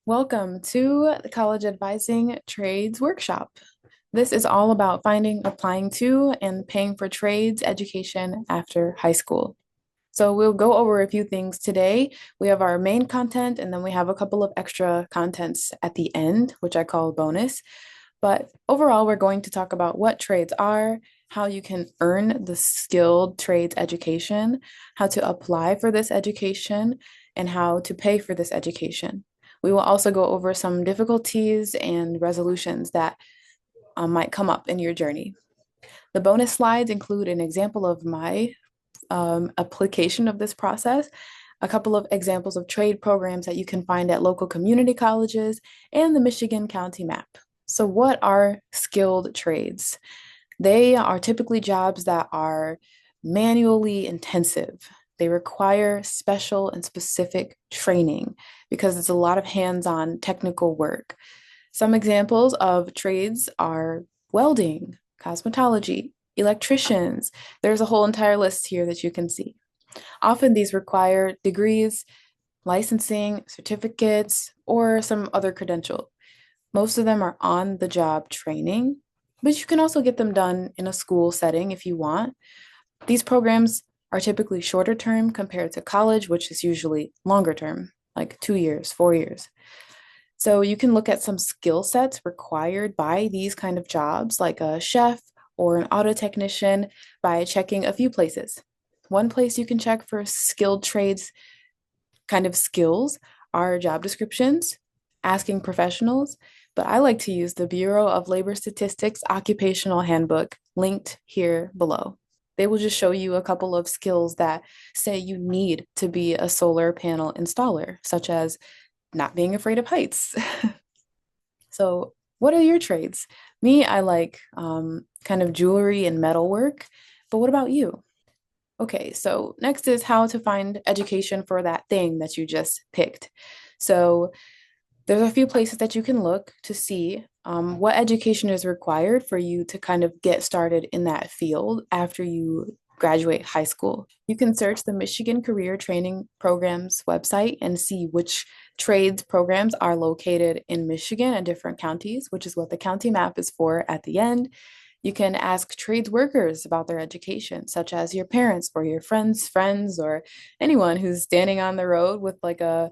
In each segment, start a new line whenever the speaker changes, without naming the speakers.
Welcome to the College Advising Trades Workshop. This is all about finding, applying to, and paying for trades education after high school. So we'll go over a few things today. We have our main content, and then we have a couple of extra contents at the end, which I call bonus. But overall, we're going to talk about what trades are, how you can earn the skilled trades education, how to apply for this education, and how to pay for this education. We will also go over some difficulties and resolutions that might come up in your journey. The bonus slides include an example of my application of this process, a couple of examples of trade programs that you can find at local community colleges, and the Michigan County map. So, what are skilled trades? They are typically jobs that are manually intensive. They require special and specific training because it's a lot of hands-on technical work. Some examples of trades are welding, cosmetology, electricians. There's a whole entire list here that you can see. Often these require degrees, licensing, certificates, or some other credential. Most of them are on-the-job training, but you can also get them done in a school setting if you want. These programs are typically shorter term compared to college, which is usually longer term, like 2 years, 4 years. So you can look at some skill sets required by these kind of jobs, like a chef or an auto technician, by checking a few places. One place you can check for skilled trades kind of skills are job descriptions, asking professionals, but I like to use the Bureau of Labor Statistics Occupational Handbook linked here below. They will just show you a couple of skills that say you need to be a solar panel installer, such as not being afraid of heights. So, what are your trades? Me, I like kind of jewelry and metal work, but what about you? Okay, so next is how to find education for that thing that you just picked. So, there's a few places that you can look to see what education is required for you to kind of get started in that field after you graduate high school. You can search the Michigan Career Training Programs website and see which trades programs are located in Michigan and different counties, which is what the county map is for at the end. You can ask trades workers about their education, such as your parents or your friends, or anyone who's standing on the road with like one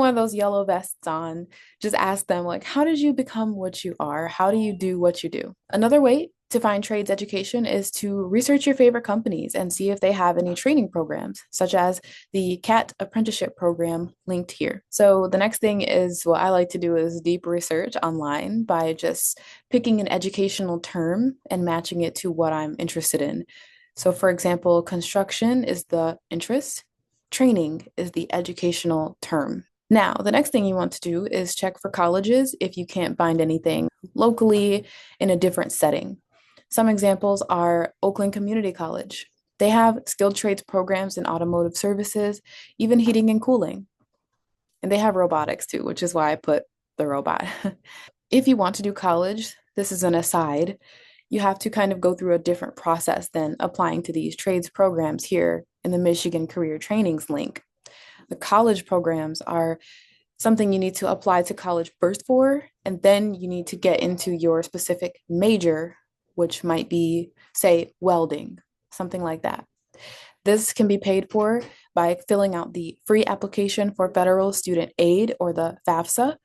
of those yellow vests on. Just ask them, like, how did you become what you are? How do you do what you do? Another way to find trades education is to research your favorite companies and see if they have any training programs, such as the CAT apprenticeship program linked here. So the next thing is what I like to do is deep research online by just picking an educational term and matching it to what I'm interested in. So for example, construction is the interest, training is the educational term. Now, the next thing you want to do is check for colleges if you can't find anything locally in a different setting. Some examples are Oakland Community College. They have skilled trades programs in automotive services, even heating and cooling. And they have robotics too, which is why I put the robot. If you want to do college, this is an aside, you have to kind of go through a different process than applying to these trades programs here in the Michigan Career Trainings link. The college programs are something you need to apply to college first for, and then you need to get into your specific major, which might be, say, welding, something like that. This can be paid for by filling out the free application for federal student aid or the FAFSA,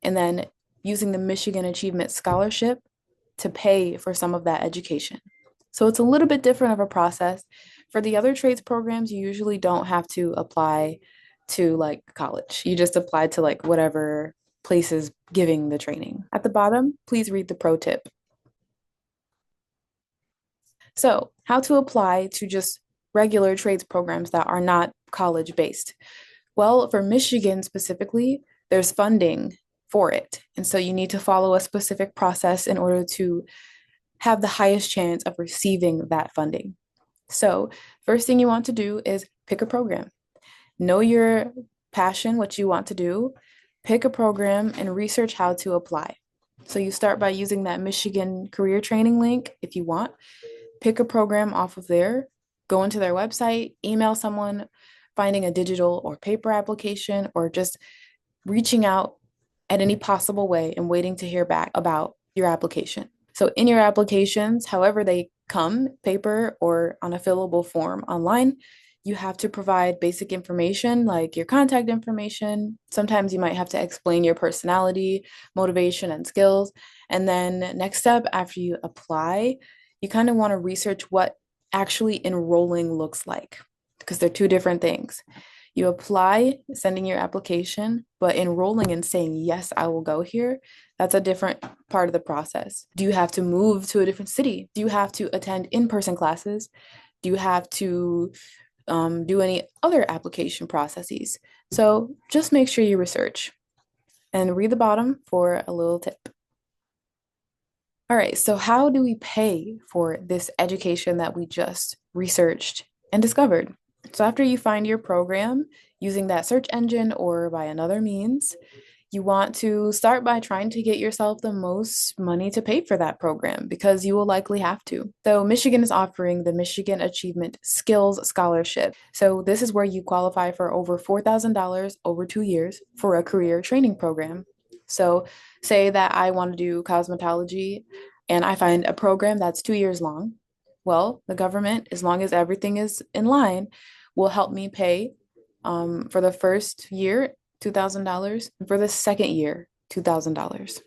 and then using the Michigan Achievement Scholarship to pay for some of that education. So it's a little bit different of a process. For the other trades programs, you usually don't have to apply to like college. You just apply to like whatever place is giving the training. At the bottom, please read the pro tip. So, how to apply to just regular trades programs that are not college based? Well, for Michigan specifically, there's funding for it. And so you need to follow a specific process in order to have the highest chance of receiving that funding. So, first thing you want to do is pick a program. Know your passion, what you want to do, pick a program, and research how to apply. So, you start by using that Michigan career training link if you want. Pick a program off of there, go into their website, email someone, finding a digital or paper application, or just reaching out at any possible way and waiting to hear back about your application. So, in your applications, however they come, paper or on a fillable form online, you have to provide basic information like your contact information. Sometimes you might have to explain your personality, motivation, and skills. And then, next step, after you apply, you kind of want to research what actually enrolling looks like because they're two different things. You apply, sending your application, but enrolling and saying, yes, I will go here, that's a different part of the process. Do you have to move to a different city? Do you have to attend in-person classes? Do you have to do any other application processes? So just make sure you research and read the bottom for a little tip. All right, so how do we pay for this education that we just researched and discovered? So after you find your program using that search engine or by another means, you want to start by trying to get yourself the most money to pay for that program because you will likely have to. So Michigan is offering the Michigan Achievement Skills Scholarship. So this is where you qualify for over $4,000 over 2 years for a career training program. So say that I want to do cosmetology and I find a program that's 2 years long. Well, the government, as long as everything is in line, will help me pay for the first year, $2,000, and for the second year, $2,000.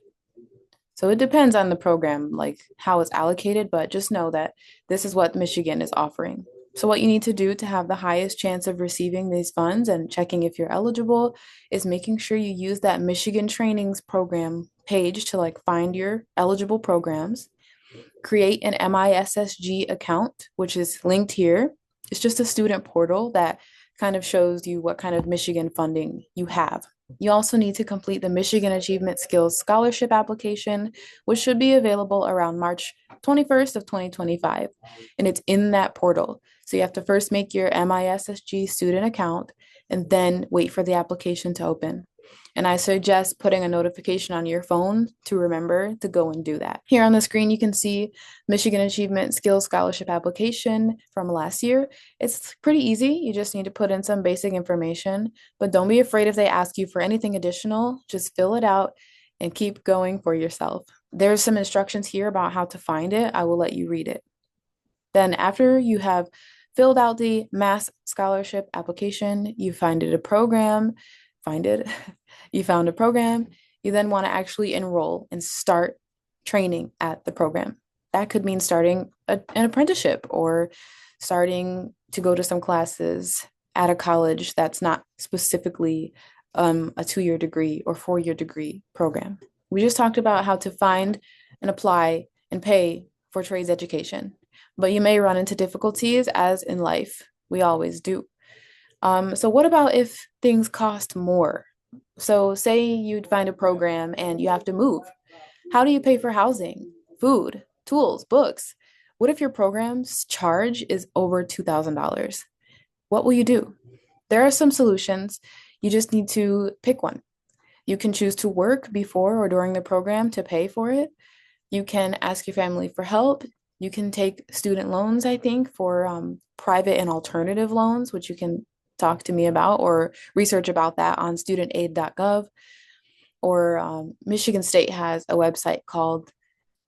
So it depends on the program, like how it's allocated, but just know that this is what Michigan is offering. So what you need to do to have the highest chance of receiving these funds and checking if you're eligible is making sure you use that Michigan Trainings program page to like find your eligible programs, create an MISSG account, which is linked here. It's just a student portal that kind of shows you what kind of Michigan funding you have. You also need to complete the Michigan Achievement Skills Scholarship application, which should be available around March 21st of 2025. And it's in that portal. So you have to first make your MISSG student account and then wait for the application to open. And I suggest putting a notification on your phone to remember to go and do that. Here on the screen, you can see Michigan Achievement Skills Scholarship application from last year. It's pretty easy. You just need to put in some basic information, but don't be afraid if they ask you for anything additional. Just fill it out and keep going for yourself. There's some instructions here about how to find it. I will let you read it. Then after you have filled out the Mass Scholarship application, you find it a program, find it, you found a program, you then want to actually enroll and start training at the program. That could mean starting an apprenticeship or starting to go to some classes at a college that's not specifically a 2 year degree or 4 year degree program. We just talked about how to find and apply and pay for trades education, but you may run into difficulties as in life. We always do. So what about if things cost more? So say you'd find a program and you have to move. How do you pay for housing, food, tools, books? What if your program's charge is over $2,000? What will you do? There are some solutions. You just need to pick one. You can choose to work before or during the program to pay for it. You can ask your family for help. You can take student loans, I think, for private and alternative loans, which you can talk to me about or research about that on studentaid.gov. Or Michigan State has a website called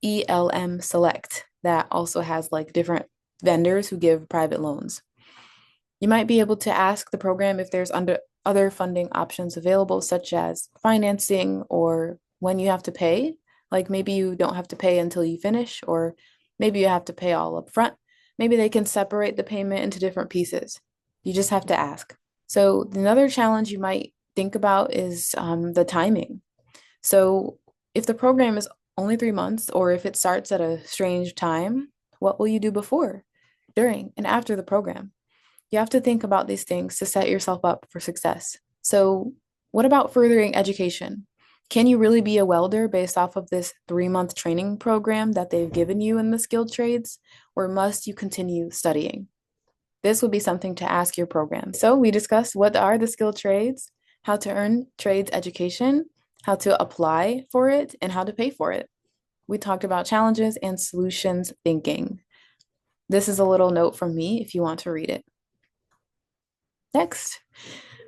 ELM Select that also has like different vendors who give private loans. You might be able to ask the program if there's other funding options available, such as financing or when you have to pay. Like maybe you don't have to pay until you finish, or maybe you have to pay all up front. Maybe they can separate the payment into different pieces. You just have to ask. So another challenge you might think about is the timing. So if the program is only 3 months, or if it starts at a strange time, what will you do before, during, and after the program? You have to think about these things to set yourself up for success. So what about furthering education? Can you really be a welder based off of this 3 month training program that they've given you in the skilled trades, or must you continue studying? This would be something to ask your program. So we discussed what are the skilled trades, how to earn trades education, how to apply for it, and how to pay for it. We talked about challenges and solutions thinking. This is a little note from me if you want to read it. Next,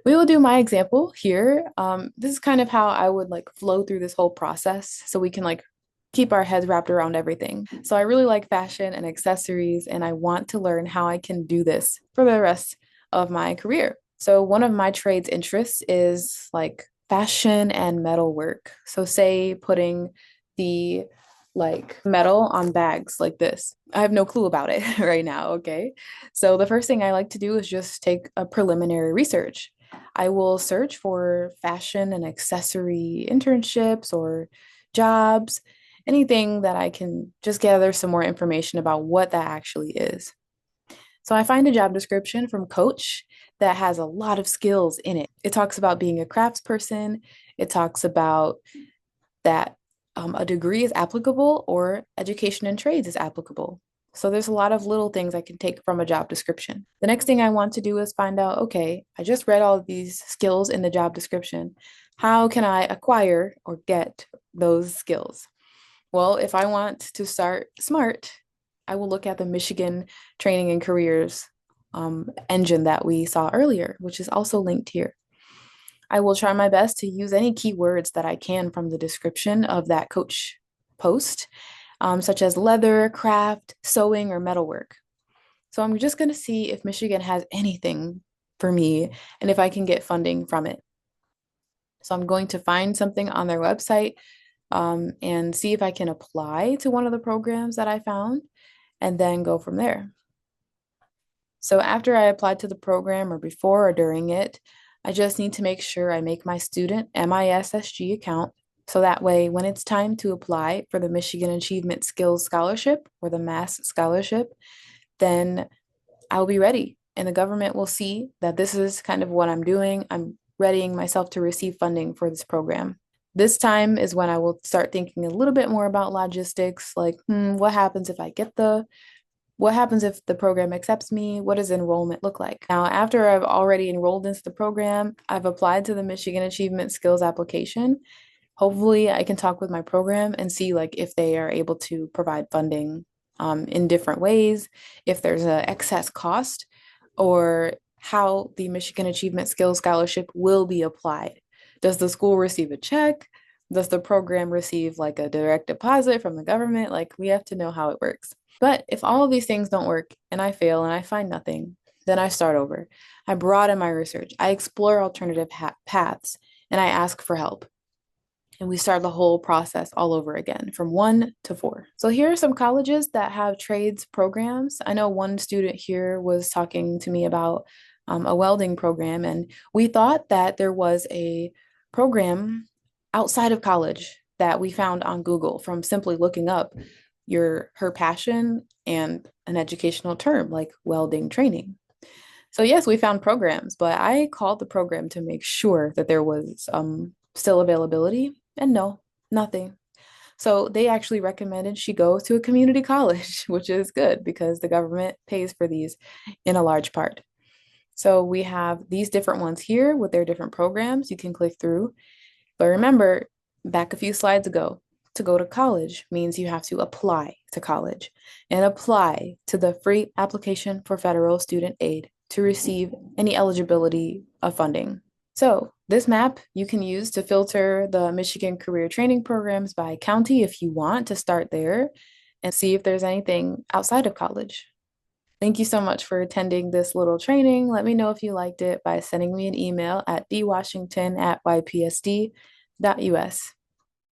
We will do my example here. This is kind of how I would like flow through this whole process so we can like keep our heads wrapped around everything. So I really like fashion and accessories, and I want to learn how I can do this for the rest of my career. So one of my trades interests is like fashion and metal work. So say putting the like metal on bags like this. I have no clue about it right now, okay? So the first thing I like to do is just take a preliminary research. I will search for fashion and accessory internships or jobs, anything that I can just gather some more information about what that actually is. So I find a job description from Coach that has a lot of skills in it. It talks about being a craftsperson, it talks about that a degree is applicable or education in trades is applicable. So there's a lot of little things I can take from a job description. The next thing I want to do is find out, okay, I just read all of these skills in the job description. How can I acquire or get those skills? Well, if I want to start smart, I will look at the Michigan Training and Careers engine that we saw earlier, which is also linked here. I will try my best to use any keywords that I can from the description of that coach post, such as leather, craft, sewing, or metalwork. So I'm just going to see if Michigan has anything for me and if I can get funding from it. So I'm going to find something on their website and see if I can apply to one of the programs that I found and then go from there. So after I applied to the program or before or during it, I just need to make sure I make my student MISSG account. So that way, when it's time to apply for the Michigan Achievement Skills Scholarship or the MASS Scholarship, then I'll be ready. And the government will see that this is kind of what I'm doing. I'm readying myself to receive funding for this program. This time is when I will start thinking a little bit more about logistics, like, what happens if I get what happens if the program accepts me? What does enrollment look like? Now, after I've already enrolled into the program, I've applied to the Michigan Achievement Skills application. Hopefully, I can talk with my program and see like if they are able to provide funding in different ways, if there's an excess cost, or how the Michigan Achievement Skills Scholarship will be applied. Does the school receive a check? Does the program receive like a direct deposit from the government? Like, we have to know how it works. But if all of these things don't work and I fail and I find nothing, then I start over. I broaden my research. I explore alternative paths and I ask for help. And we start the whole process all over again from 1 to 4. So here are some colleges that have trades programs. I know one student here was talking to me about a welding program, and we thought that there was a program outside of college that we found on Google from simply looking up her passion and an educational term like welding training. So yes, we found programs, but I called the program to make sure that there was still availability, and no, nothing. So they actually recommended she go to a community college, which is good because the government pays for these in a large part. So we have these different ones here with their different programs you can click through. But remember, back a few slides ago, to go to college means you have to apply to college and apply to the free application for federal student aid to receive any eligibility of funding. So this map you can use to filter the Michigan career training programs by county if you want to start there and see if there's anything outside of college. Thank you so much for attending this little training. Let me know if you liked it by sending me an email at dwashington@ypsd.us.